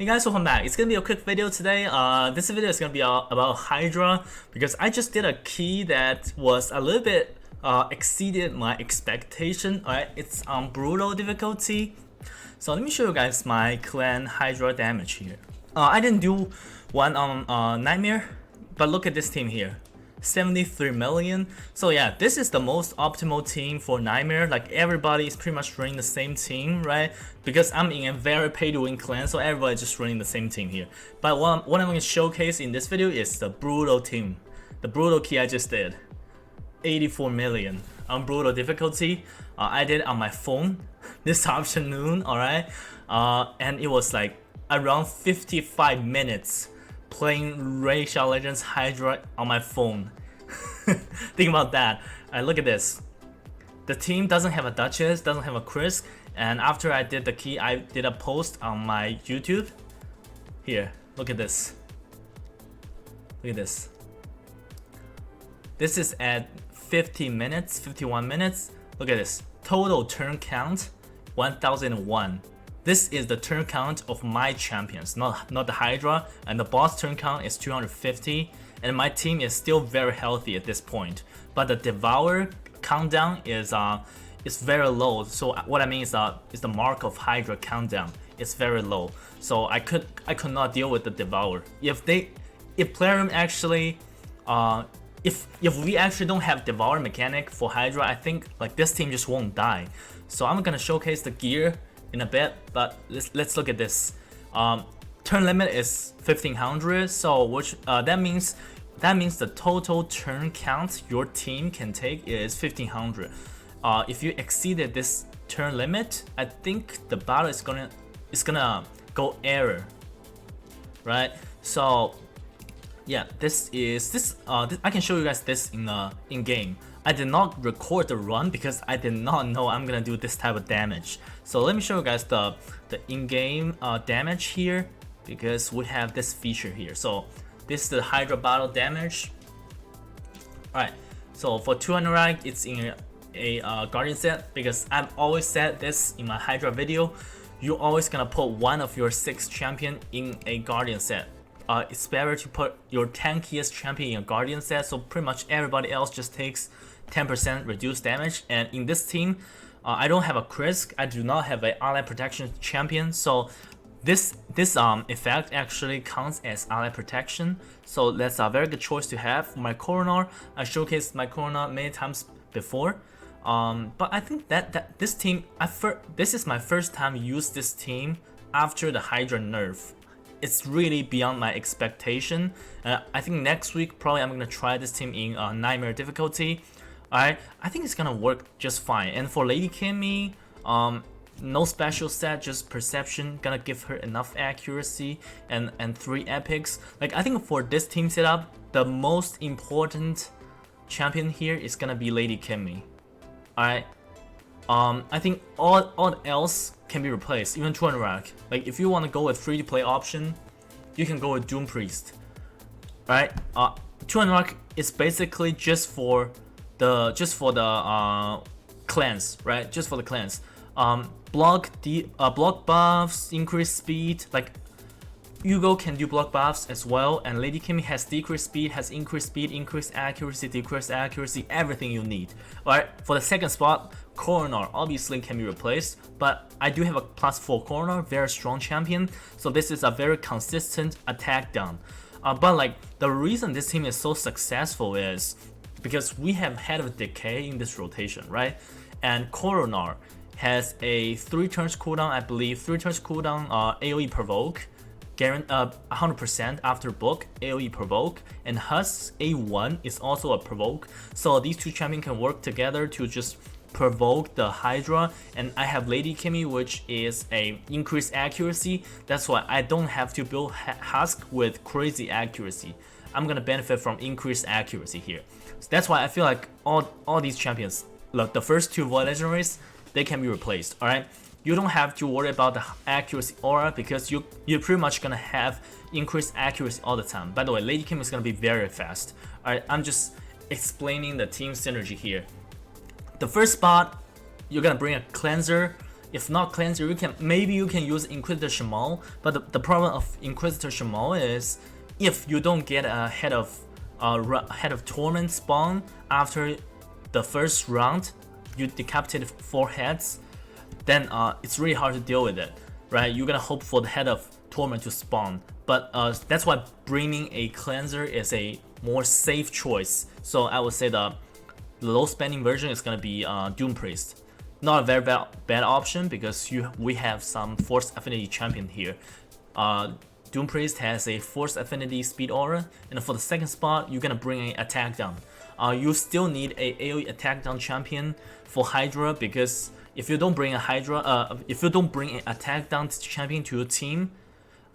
guys, welcome back. It's gonna be a quick video today. This video is gonna be about Hydra because I just did a key that was a little bit exceeded my expectation. Alright, it's on brutal difficulty. So let me show you guys my clan Hydra damage here. I didn't do one on Nightmare, but look at this team here. 73 million. So yeah, this is the most optimal team for Nightmare. Like everybody is pretty much running the same team, right? Because I'm in a very pay-to-win clan, so everybody's just running the same team here. But what I'm going to showcase in this video is the brutal team. The brutal key I just did. 84 million on brutal difficulty. I did it on my phone this afternoon, alright? And it was like around 55 minutes playing Raid of Legends Hydra on my phone. Think about that. Look at this. The team doesn't have a Duchess, doesn't have a Chris, and after I did the key, I did a post on my YouTube. Here, look at this. Look at this. This is at 50 minutes, 51 minutes. Look at this. Total turn count, 1001. This is the turn count of my champions, not the Hydra, and the boss turn count is 250, and my team is still very healthy at this point. But the Devour countdown is very low. So what I mean is the mark of Hydra countdown is very low. So I could not deal with the Devour. If Plarium actually if we actually don't have Devour mechanic for Hydra, I think like this team just won't die. So I'm gonna showcase the gear in a bit, but let's look at this. Turn limit is 1500, so which that means the total turn count your team can take is 1500. If you exceeded this turn limit, I think the battle is gonna go error, right? So yeah, I can show you guys this in game. I did not record the run because I did not know I'm gonna do this type of damage. So let me show you guys the in-game damage here, because we have this feature here. So this is the Hydra battle damage. Alright, so for 200 rank, it's in a Guardian set, because I've always said this in my Hydra video. You're always gonna put one of your 6 champion in a Guardian set. It's better to put your tankiest champion in a Guardian set, so pretty much everybody else just takes 10% reduced damage. And in this team, I don't have a Krisk, I do not have an ally protection champion, so this effect actually counts as ally protection. So that's a very good choice to have. For my Coronar, I showcased my Coronar many times before, but I think that this team, this is my first time use this team after the Hydra nerf. It's really beyond my expectation. I think next week probably I'm gonna try this team in Nightmare difficulty. Alright, I think it's gonna work just fine. And for Lady Kimmy, no special set, just perception, gonna give her enough accuracy and 3 epics. Like I think for this team setup, the most important champion here is gonna be Lady Kimmy. Alright. I think all else can be replaced, even 200 rank. Like if you want to go with free to play option, you can go with Doom Priest. Right? 200 rank is basically just for the clans, right? Just for the clans. Block buffs, increase speed. Like Hugo can do block buffs as well, and Lady Kimmy has decreased speed, has increased speed, increased accuracy, decreased accuracy, everything you need. Alright, for the second spot, Coronar obviously can be replaced, but I do have a +4 Coronar, very strong champion, so this is a very consistent attack down. But like the reason this team is so successful is because we have Head of Decay in this rotation, right? And Coronar has a 3 turns cooldown, I believe, 3 turns cooldown AoE provoke, 100% after book, AoE provoke, and Husk A1 is also a provoke. So these two champions can work together to just provoke the Hydra. And I have Lady Kimmy, which is a increased accuracy. That's why I don't have to build Husk with crazy accuracy. I'm gonna benefit from increased accuracy here. So that's why I feel like all these champions, look, the first 2 Void Legendaries, they can be replaced. Alright. You don't have to worry about the accuracy aura because you're pretty much gonna have increased accuracy all the time. By the way, Lady Kim is gonna be very fast. Alright, I'm just explaining the team synergy here. The first spot, you're gonna bring a cleanser. If not cleanser, maybe you can use Inquisitor Shamal, but the problem of Inquisitor Shamal is if you don't get a head of torment spawn after the first round, you decapitated 4 heads, then it's really hard to deal with it, right? You're gonna hope for the head of torment to spawn, but that's why bringing a cleanser is a more safe choice. So I would say the low spending version is gonna be Doom Priest. Not a very bad option because we have some Force Affinity champion here. Doom Priest has a Force Affinity speed aura, and for the second spot, you're gonna bring an attack down. You still need a AoE attack down champion for Hydra, because if you don't bring a if you don't bring an attack down champion to your team,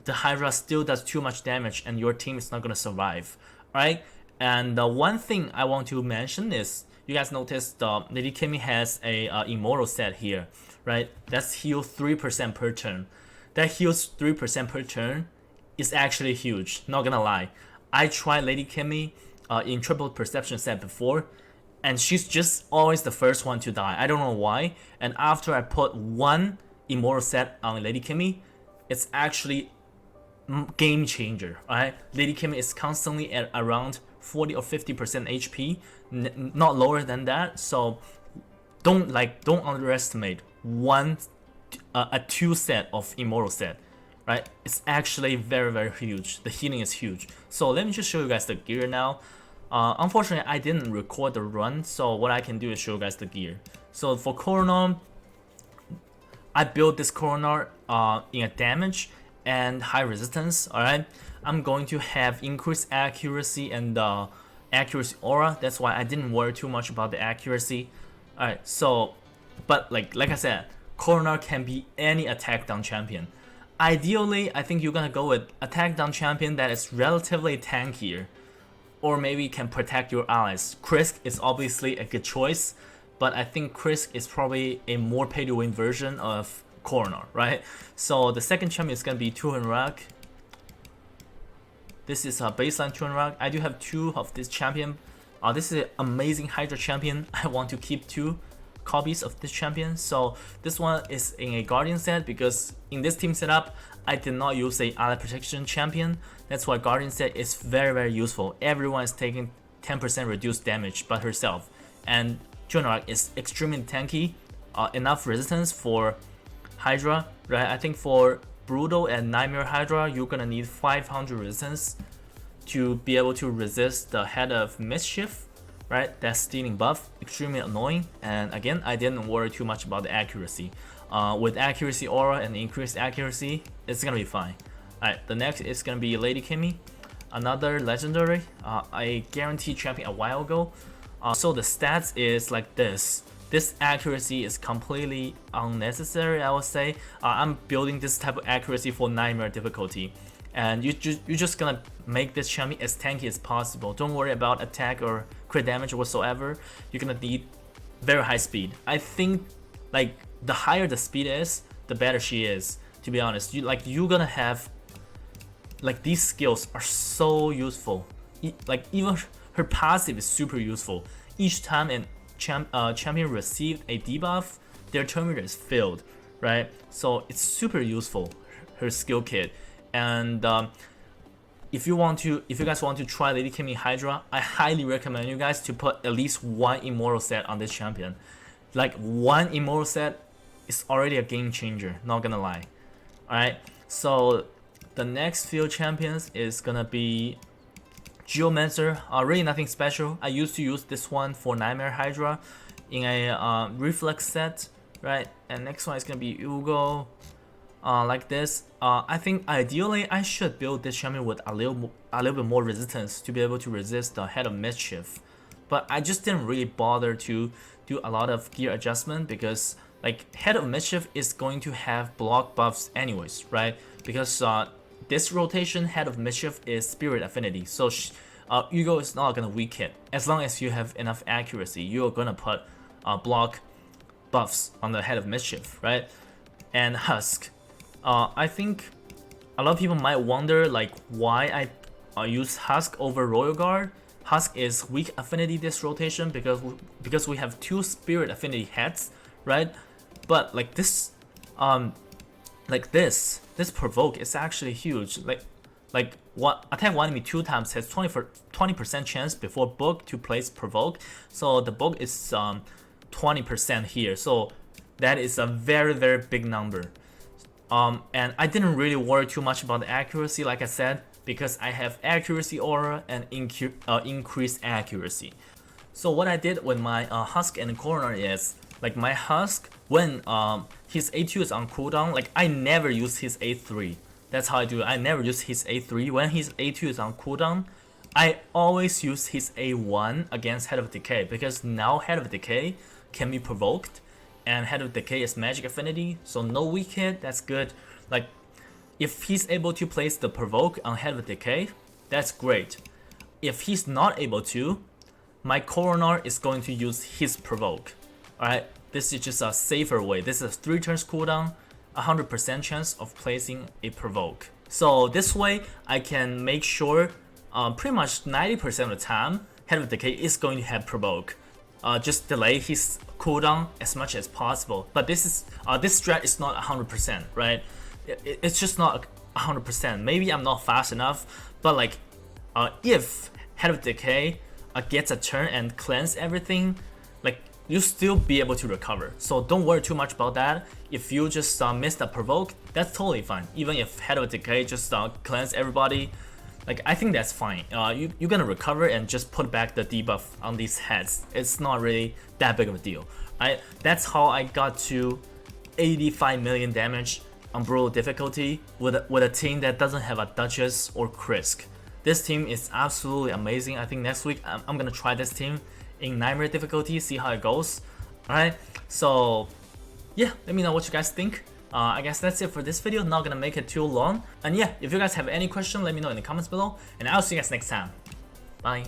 the Hydra still does too much damage, and your team is not gonna survive. Alright, and one thing I want to mention is, you guys noticed Lady Kimmy has a Immortal set here, right? That's heal 3% per turn. That heals 3% per turn is actually huge, not gonna lie. I tried Lady Kimmy in Triple Perception set before, and she's just always the first one to die. I don't know why. And after I put one Immortal set on Lady Kimmy, it's actually game changer, right? Lady Kimmy is constantly at around 40 or 50% HP, not lower than that. So don't underestimate a 2 set of Immortal set, right? It's actually very huge. The healing is huge. So let me just show you guys the gear now. Unfortunately, I didn't record the run, so what I can do is show you guys the gear. So for Coronar, I built this Coronar in a damage and high resistance. Alright, I'm going to have increased accuracy and accuracy aura. That's why I didn't worry too much about the accuracy. Alright, so but like I said, Coronar can be any attack down champion. Ideally, I think you're gonna go with attack down champion that is relatively tankier, or maybe can protect your allies. Krisk is obviously a good choice, but I think Krisk is probably a more pay to win version of Coronar, right? So the second champion is gonna be Tuhenrak. This is a baseline Tuhenrak. I do have 2 of this champion. This is an amazing Hydra champion. I want to keep 2 copies of this champion. So this one is in a Guardian set, because in this team setup, I did not use a ally protection champion. That's why Guardian set is very useful. Everyone is taking 10% reduced damage but herself. And Tuhenrak is extremely tanky, enough resistance for Hydra, right? I think for Brutal and Nightmare Hydra, you're gonna need 500 resistance to be able to resist the Head of Mischief, right? That stealing buff, extremely annoying. And again, I didn't worry too much about the accuracy. With accuracy aura and increased accuracy, it's gonna be fine. Alright, the next is gonna be Lady Kimmy, another legendary, I guaranteed champion a while ago. So the stats is like this. This accuracy is completely unnecessary, I would say. I'm building this type of accuracy for Nightmare difficulty. And you're just gonna make this champion as tanky as possible. Don't worry about attack or crit damage whatsoever. You're gonna need very high speed. I think like the higher the speed is, the better she is, to be honest. You're gonna have, like, these skills are so useful. Like even her passive is super useful. Each time an champion received a debuff, their turn meter is filled, right? So it's super useful, her skill kit. And if you guys want to try Lady Kimmy Hydra, I highly recommend you guys to put at least 1 Immortal set on this champion. Like 1 Immortal set is already a game changer, not gonna lie. Alright, so the next field champions is gonna be Geomancer. Really nothing special. I used to use this one for Nightmare Hydra in a reflex set, right? And next one is gonna be Ugo, like this. I think ideally I should build this champion with a little bit more resistance to be able to resist the Head of Mischief, but I just didn't really bother to do a lot of gear adjustment, because like Head of Mischief is going to have block buffs anyways, right? Because this rotation Head of Mischief is Spirit Affinity, so Ugo is not gonna weak hit. As long as you have enough accuracy, you're gonna put block buffs on the Head of Mischief, right? And Husk. I think a lot of people might wonder like why I use Husk over Royal Guard. Husk is weak affinity this rotation because we have 2 Spirit Affinity heads, right? But like this like this provoke is actually huge. Like what attack one enemy 2 times has 20% chance before book to place provoke. So the book is 20% here. So that is a very big number. And I didn't really worry too much about the accuracy, like I said, because I have accuracy aura and increased accuracy. So what I did with my Husk and Coroner is, like my Husk, when his A2 is on cooldown, like I never use his A3. That's how I do it. I never use his A3. When his A2 is on cooldown, I always use his A1 against Head of Decay, because now Head of Decay can be provoked, and Head of Decay is magic affinity, so no weak hit, that's good. Like, if he's able to place the provoke on Head of Decay, that's great. If he's not able to, my Coroner is going to use his provoke. Alright, this is just a safer way. This is 3 turns cooldown, 100% chance of placing a provoke. So this way, I can make sure pretty much 90% of the time, Head of Decay is going to have provoke. Just delay his cooldown as much as possible. But this strat is not 100%, right? It's just not 100%. Maybe I'm not fast enough, but like, if Head of Decay gets a turn and cleanse everything, like you still be able to recover. So don't worry too much about that. If you just miss the provoke, that's totally fine. Even if Head of Decay just cleanse everybody, like I think that's fine. You're gonna recover and just put back the debuff on these heads. It's not really that big of a deal. That's how I got to 85 million damage on brutal difficulty with a team that doesn't have a Duchess or Krisk. This team is absolutely amazing. I think next week I'm gonna try this team in Nightmare difficulty, see how it goes. Alright, so yeah, let me know what you guys think. I guess that's it for this video. Not gonna make it too long. And yeah, if you guys have any question, let me know in the comments below. And I'll see you guys next time. Bye.